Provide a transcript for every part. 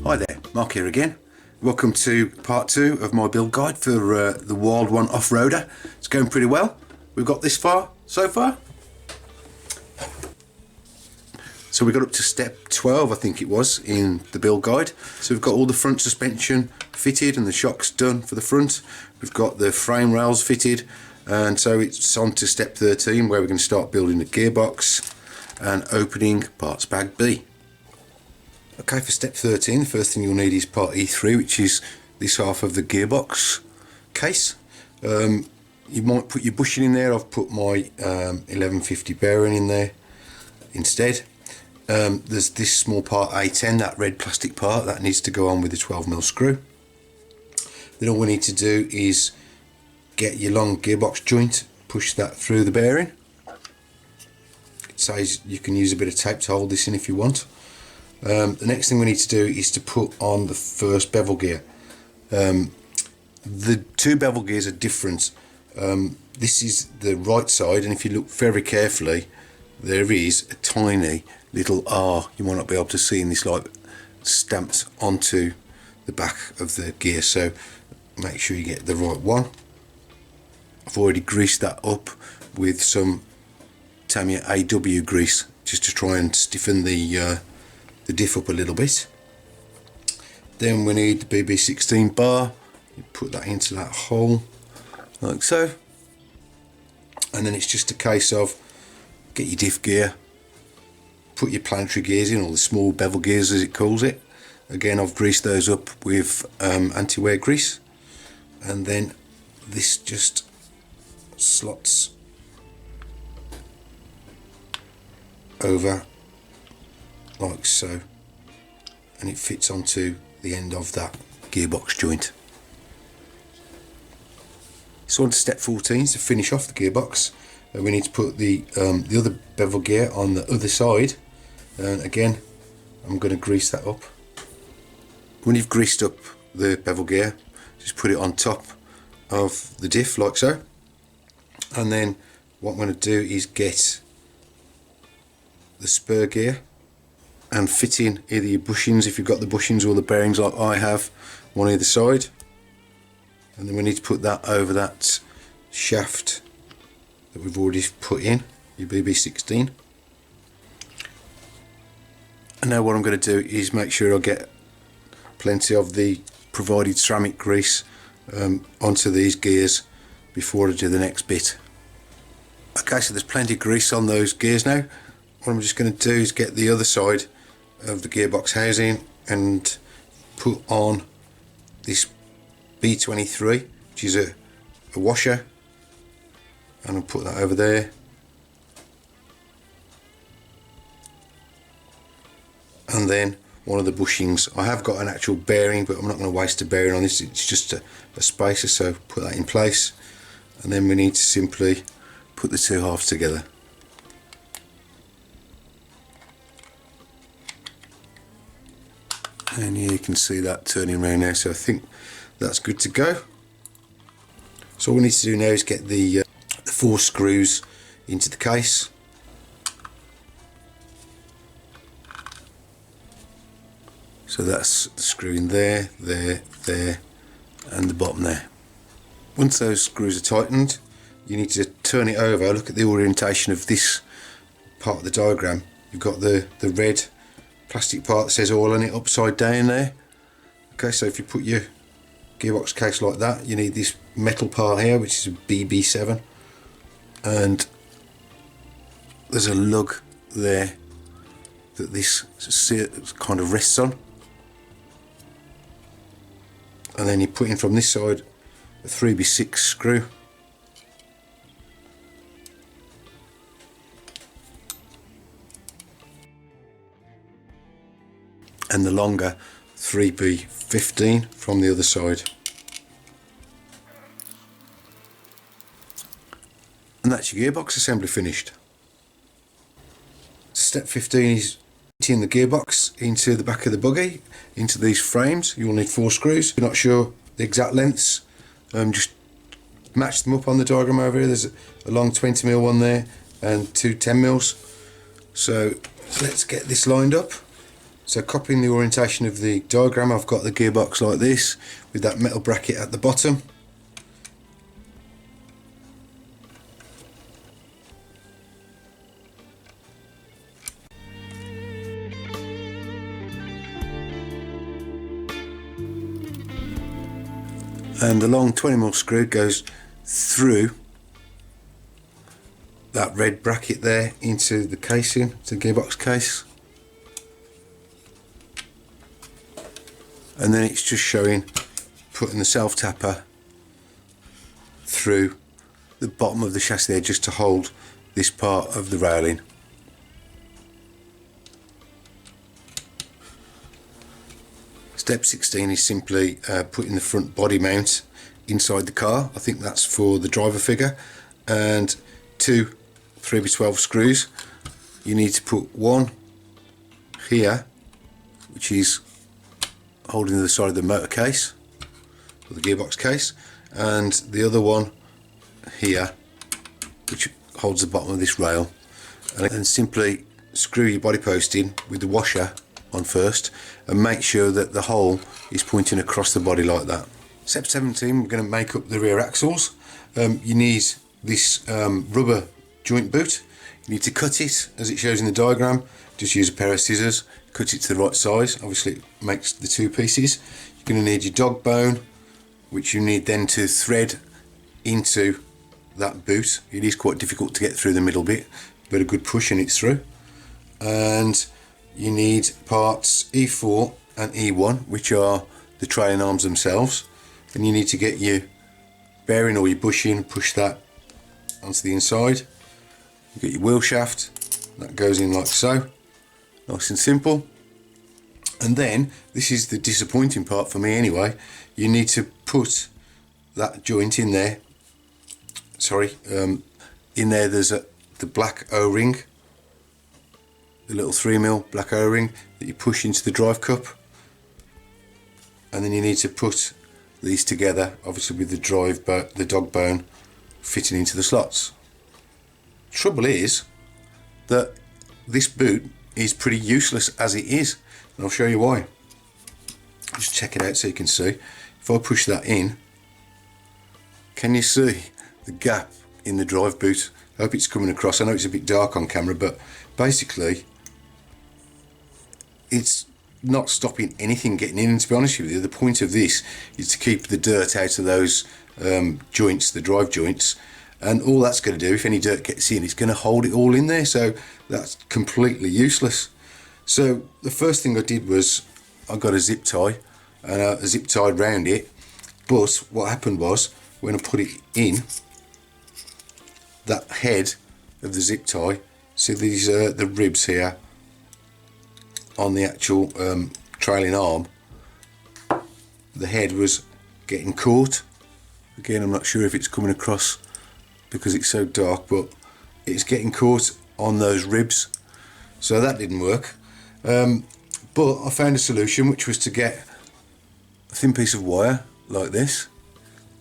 Hi there, Mark here again. Welcome to part 2 of my build guide for the Wild One off-roader. It's going pretty well. We've got this far so far. So we got up to step 12, I think it was, in the build guide. So we've got all the front suspension fitted and the shocks done for the front. We've got the frame rails fitted, and so it's on to step 13 where we're going to start building the gearbox and opening parts bag B. Okay, for step 13, the first thing you'll need is part E3, which is this half of the gearbox case. You might put your bushing in there. I've put my 1150 bearing in there instead. There's this small part A10, that red plastic part, that needs to go on with a 12mm screw. Then all we need to do is get your long gearbox joint, push that through the bearing. It says you can use a bit of tape to hold this in if you want. The next thing we need to do is to put on the first bevel gear. The two bevel gears are different. This is the right side, and if you look very carefully, there is a tiny little R you might not be able to see in this light stamped onto the back of the gear, so make sure you get the right one. I've already greased that up with some Tamiya AW grease just to try and stiffen the diff up a little bit. Then we need the BB16 bar. You put that into that hole like so, and then it's just a case of get your diff gear, put your planetary gears in, or the small bevel gears as it calls it. Again, I've greased those up with anti-wear grease, and then this just slots over like so, and it fits onto the end of that gearbox joint. So on to step 14, to finish off the gearbox, we need to put the other bevel gear on the other side, and again I'm going to grease that up. When you've greased up the bevel gear, just put it on top of the diff like so, and then what I'm going to do is get the spur gear and fit in either your bushings, if you've got the bushings, or the bearings like I have, one either side. And then we need to put that over that shaft that we've already put in, your BB16. And now what I'm going to do is make sure I get plenty of the provided ceramic grease onto these gears before I do the next bit. Okay, so there's plenty of grease on those gears now. What I'm just going to do is get the other side of the gearbox housing and put on this B23, which is a washer, and I'll put that over there, and then one of the bushings. I have got an actual bearing, but I'm not going to waste a bearing on this, it's just a spacer, so put that in place, and then we need to simply put the two halves together. And here you can see that turning around now, so I think that's good to go. So all we need to do now is get the 4 screws into the case. So that's the screw in there, there, there, and the bottom there. Once those screws are tightened, you need to turn it over. Look at the orientation of this part of the diagram. You've got the red plastic part that says oil on it upside down there. Okay, so if you put your gearbox case like that, you need this metal part here, which is a BB7, and there's a lug there that this kind of rests on, and then you put in from this side a 3B6 screw, and the longer 3B15 from the other side. And that's your gearbox assembly finished. Step 15 is putting the gearbox into the back of the buggy, into these frames. You'll need 4 screws. If you're not sure the exact lengths, just match them up on the diagram over here. There's a long 20mm one there and 2 10mm. So let's get this lined up. So copying the orientation of the diagram, I've got the gearbox like this with that metal bracket at the bottom. And the long 20mm screw goes through that red bracket there into the casing, to the gearbox case. And then it's just showing putting the self tapper through the bottom of the chassis there just to hold this part of the railing. Step 16 is simply putting the front body mount inside the car. I think that's for the driver figure, and 2 3x12 screws. You need to put one here, which is holding the side of the motor case or the gearbox case, and the other one here, which holds the bottom of this rail. And then simply screw your body post in with the washer on first, and make sure that the hole is pointing across the body like that. Step 17, we're going to make up the rear axles. You need this rubber joint boot. You need to cut it as it shows in the diagram. Just use a pair of scissors, cut it to the right size. Obviously it makes the 2 pieces. You're going to need your dog bone, which you need then to thread into that boot. It is quite difficult to get through the middle bit, but a good push and it's through. And you need parts E4 and E1, which are the trailing arms themselves, and you need to get your bearing or your bushing, push that onto the inside. You get your wheel shaft, that goes in like so, nice and simple. And then, this is the disappointing part for me anyway, you need to put that joint in there. In there there's the black O-ring, the little 3mm black O-ring that you push into the drive cup, and then you need to put these together, obviously with the dog bone fitting into the slots. Trouble is that this boot is pretty useless as it is, and I'll show you why. Just check it out so you can see. If I push that in, can you see the gap in the drive boot? I hope it's coming across. I know it's a bit dark on camera, but basically it's not stopping anything getting in. And to be honest with you, the point of this is to keep the dirt out of those joints, the drive joints, and all that's going to do, if any dirt gets in, it's going to hold it all in there, so that's completely useless. So the first thing I did was I got a zip tie and a zip tied round it, but what happened was when I put it in, that head of the zip tie, see these the ribs here on the actual trailing arm, the head was getting caught. Again, I'm not sure if it's coming across because it's so dark, but it's getting caught on those ribs, so that didn't work. But I found a solution, which was to get a thin piece of wire like this.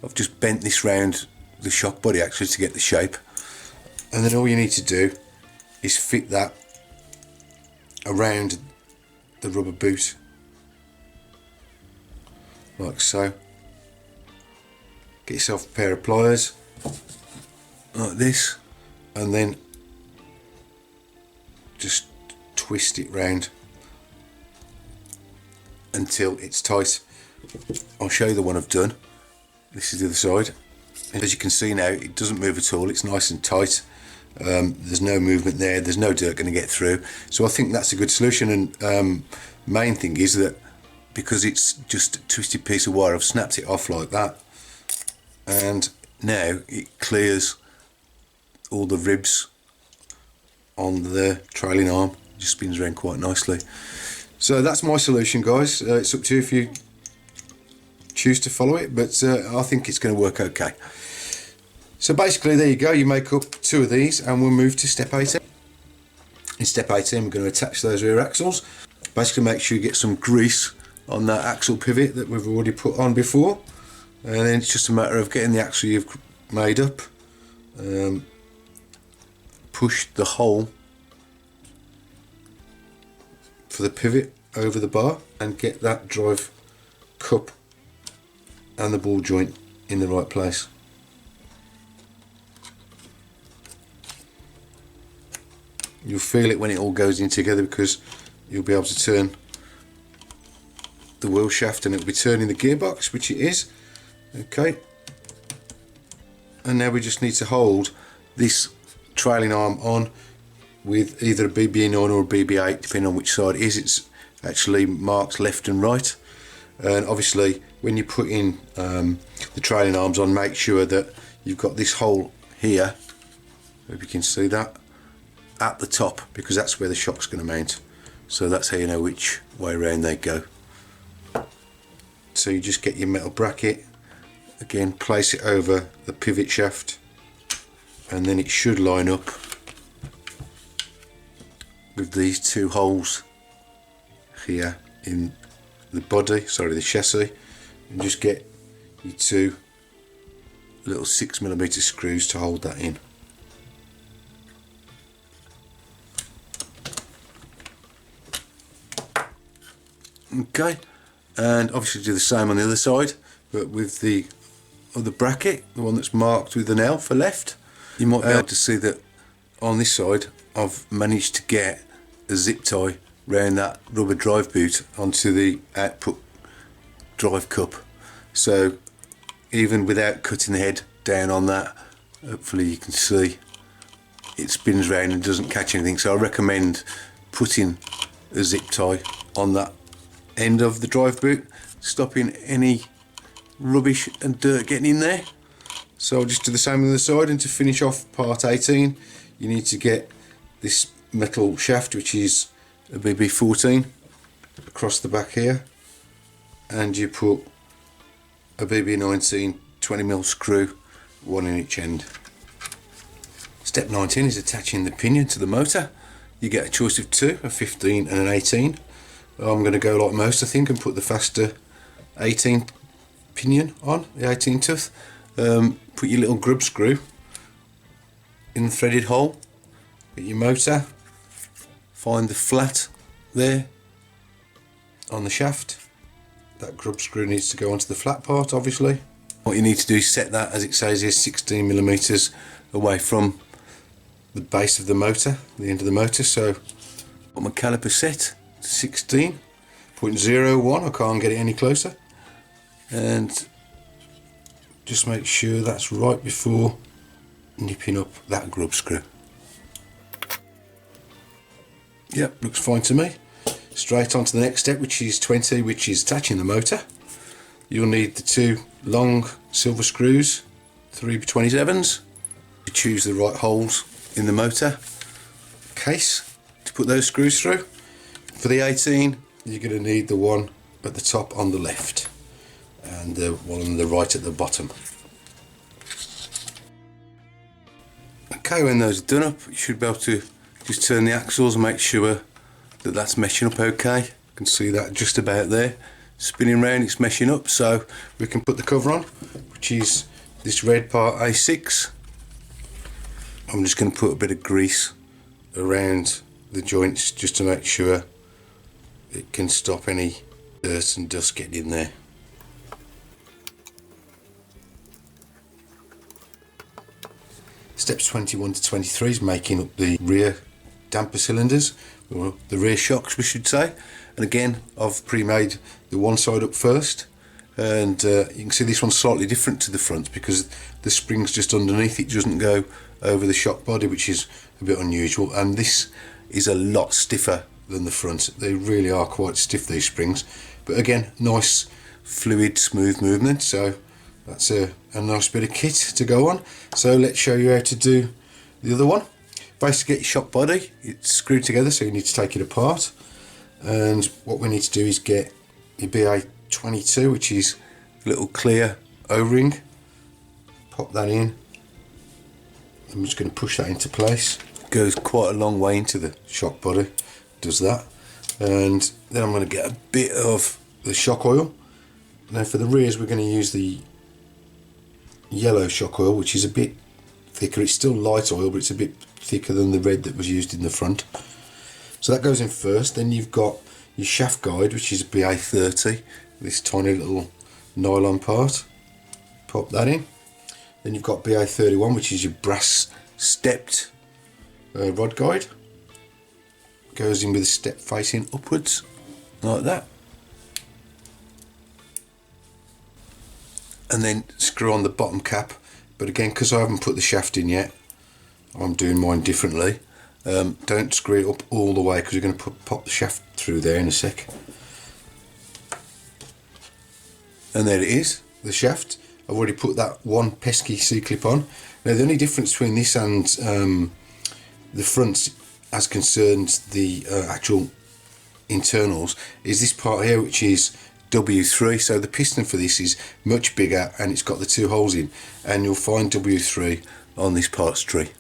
I've just bent this round the shock body actually to get the shape, and then all you need to do is fit that around the rubber boot like so. Get yourself a pair of pliers like this, and then just twist it round until it's tight. I'll show you the one I've done. This is the other side, and as you can see now, it doesn't move at all. It's nice and tight. There's no movement there, there's no dirt going to get through, so I think that's a good solution. And main thing is that because it's just a twisted piece of wire, I've snapped it off like that, and now it clears all the ribs on the trailing arm. It just spins around quite nicely. So that's my solution, guys. It's up to you if you choose to follow it, but I think it's going to work okay. So basically, there you go. You make up 2 of these, and we'll move to step 18. In step 18, we're going to attach those rear axles. Basically, make sure you get some grease on that axle pivot that we've already put on before, and then it's just a matter of getting the axle you've made up, push the hole for the pivot over the bar and get that drive cup and the ball joint in the right place. You'll feel it when it all goes in together, because you'll be able to turn the wheel shaft and it'll be turning the gearbox, which it is. Okay, and now we just need to hold this trailing arm on with either a BB9 or a BB8, depending on which side it is. It's actually marked left and right, and obviously when you put in the trailing arms on, make sure that you've got this hole here, if you can see that, at the top, because that's where the shock's going to mount. So that's how you know which way around they go. So you just get your metal bracket, again place it over the pivot shaft, and then it should line up with these two holes here in the body, sorry, the chassis, and just get your two little 6mm screws to hold that in. Okay, and obviously do the same on the other side, but with the other bracket, the one that's marked with an L for left. You might be able to see that on this side I've managed to get a zip tie round that rubber drive boot onto the output drive cup, so even without cutting the head down on that, hopefully you can see it spins round and doesn't catch anything. So I recommend putting a zip tie on that end of the drive boot, stopping any rubbish and dirt getting in there. So I'll just do the same on the side, and to finish off part 18 you need to get this metal shaft, which is a BB14, across the back here, and you put a BB19 20mm screw, one in each end. Step 19 is attaching the pinion to the motor. You get a choice of two, a 15 and an 18. I'm going to go like most, I think, and put the faster 18 pinion on, the 18 tooth. Put your little grub screw in the threaded hole, get your motor, find the flat there on the shaft. That grub screw needs to go onto the flat part, obviously. What you need to do is set that, as it says here, 16mm away from the base of the motor, the end of the motor. So got my caliper set to 16.01, I can't get it any closer, and just make sure that's right before nipping up that grub screw. Yep, looks fine to me. Straight on to the next step, which is 20, which is attaching the motor. You'll need the two long silver screws, 3x27s. You choose the right holes in the motor case to put those screws through. For the 18, you're going to need the one at the top on the left and the one on the right at the bottom. Okay, when those are done up, you should be able to just turn the axles and make sure that that's meshing up okay. You can see that just about there, spinning round, it's meshing up. So we can put the cover on, which is this red part A6. I'm just going to put a bit of grease around the joints just to make sure it can stop any dirt and dust getting in there. Steps 21 to 23 is making up the rear damper cylinders, or the rear shocks we should say. And again, I've pre-made the one side up first, and you can see this one's slightly different to the front because the spring's just underneath, it doesn't go over the shock body, which is a bit unusual, and this is a lot stiffer than the front. They really are quite stiff, these springs, but again, nice fluid smooth movement, so that's a nice bit of kit to go on. So let's show you how to do the other one. Basically, get your shock body, it's screwed together, so you need to take it apart, and what we need to do is get your BA22, which is a little clear O-ring, pop that in. I'm just going to push that into place. It goes quite a long way into the shock body, does that, and then I'm going to get a bit of the shock oil. Now for the rears we're going to use the yellow shock oil, which is a bit thicker. It's still light oil, but it's a bit thicker than the red that was used in the front. So that goes in first. Then you've got your shaft guide, which is a BA30, this tiny little nylon part. Pop that in. Then you've got BA31, which is your brass stepped rod guide. Goes in with a step facing upwards, like that. And then screw on the bottom cap, but again, because I haven't put the shaft in yet, I'm doing mine differently. Don't screw it up all the way, because you're going to pop the shaft through there in a sec. And there it is, the shaft. I've already put that one pesky C-clip on. Now the only difference between this and the front as concerns the actual internals is this part here, which is W3. So the piston for this is much bigger and it's got the two holes in, and you'll find W3 on this parts tree.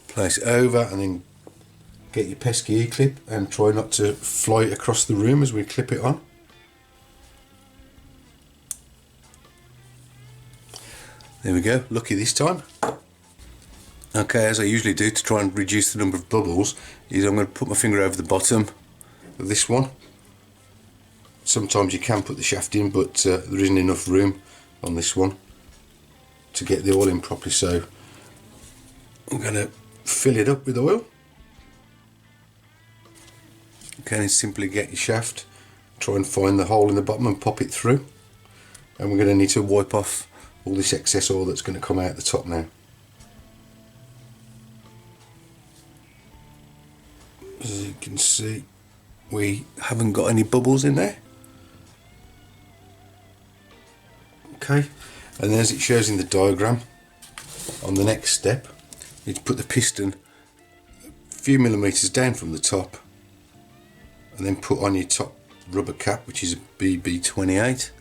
Place it over and then get your pesky E-clip and try not to fly it across the room as we clip it on. There we go, lucky this time. Okay, as I usually do to try and reduce the number of bubbles, is I'm going to put my finger over the bottom of this one. Sometimes you can put the shaft in, but there isn't enough room on this one to get the oil in properly, so I'm going to fill it up with oil. Okay, and simply get your shaft, try and find the hole in the bottom and pop it through. And we're going to need to wipe off all this excess oil that's going to come out the top now. As you can see, we haven't got any bubbles in there. Okay, and as it shows in the diagram, on the next step, you need to put the piston a few millimetres down from the top, and then put on your top rubber cap, which is a BB28.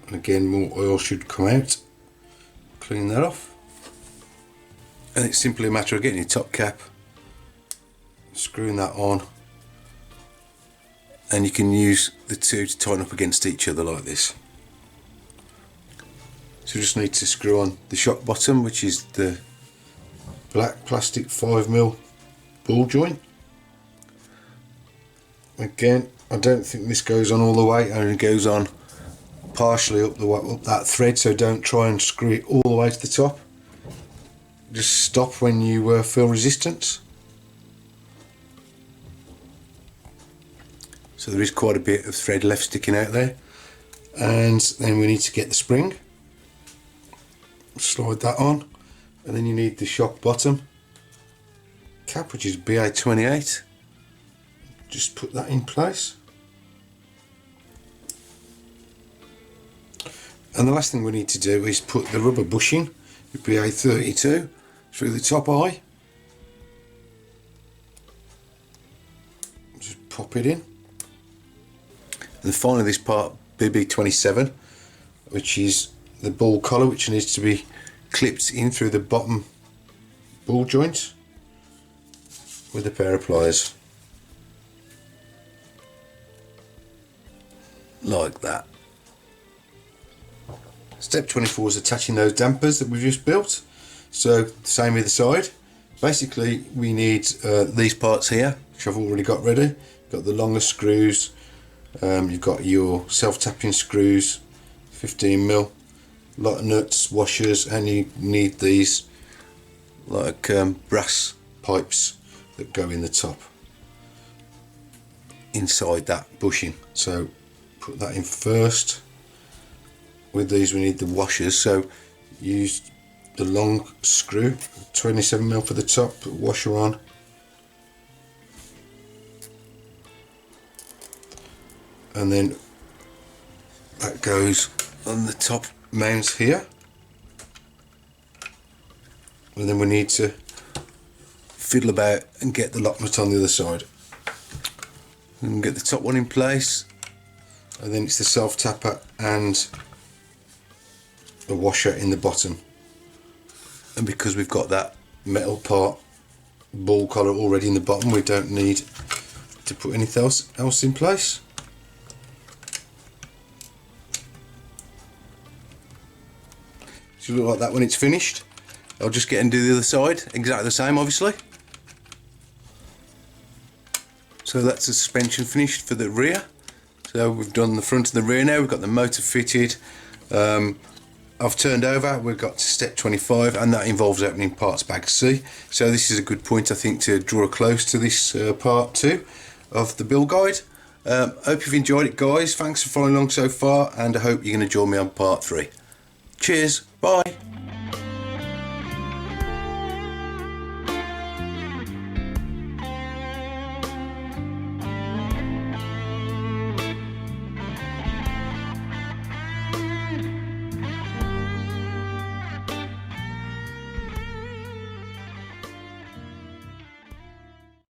And again, more oil should come out. Clean that off. And it's simply a matter of getting your top cap, screwing that on, and you can use the two to tighten up against each other like this. So you just need to screw on the shock bottom, which is the black plastic 5mm ball joint. Again, I don't think this goes on all the way, it only goes on partially up that thread, so don't try and screw it all the way to the top. Just stop when you feel resistance. So there is quite a bit of thread left sticking out there, and then we need to get the spring. Slide that on, and then you need the shock bottom cap, which is BA28. Just put that in place. And the last thing we need to do is put the rubber bushing, the BA32, through the top eye. Just pop it in. And finally this part, BB27, which is the ball collar, which needs to be clipped in through the bottom ball joint with a pair of pliers. Like that. Step 24 is attaching those dampers that we've just built. So same either side. Basically we need these parts here, which I've already got ready. Got the longer screws, you've got your self-tapping screws, 15mm, a lot of nuts, washers, and you need these like brass pipes that go in the top inside that bushing. So put that in first. With these we need the washers, so use the long screw, 27mm for the top, put washer on, and then that goes on the top mount here, and then we need to fiddle about and get the lock nut on the other side, and get the top one in place, and then it's the self tapper and a washer in the bottom. And because we've got that metal part ball collar already in the bottom, we don't need to put anything else in place. Should look like that when it's finished. I'll just get and do the other side, exactly the same obviously. So that's the suspension finished for the rear. So we've done the front and the rear now, we've got the motor fitted. I've turned over, we've got to step 25, and that involves opening parts bag C. So this is a good point I think to draw a close to this part 2 of the build guide. Hope you've enjoyed it guys, thanks for following along so far, and I hope you're going to join me on part 3. Cheers, bye.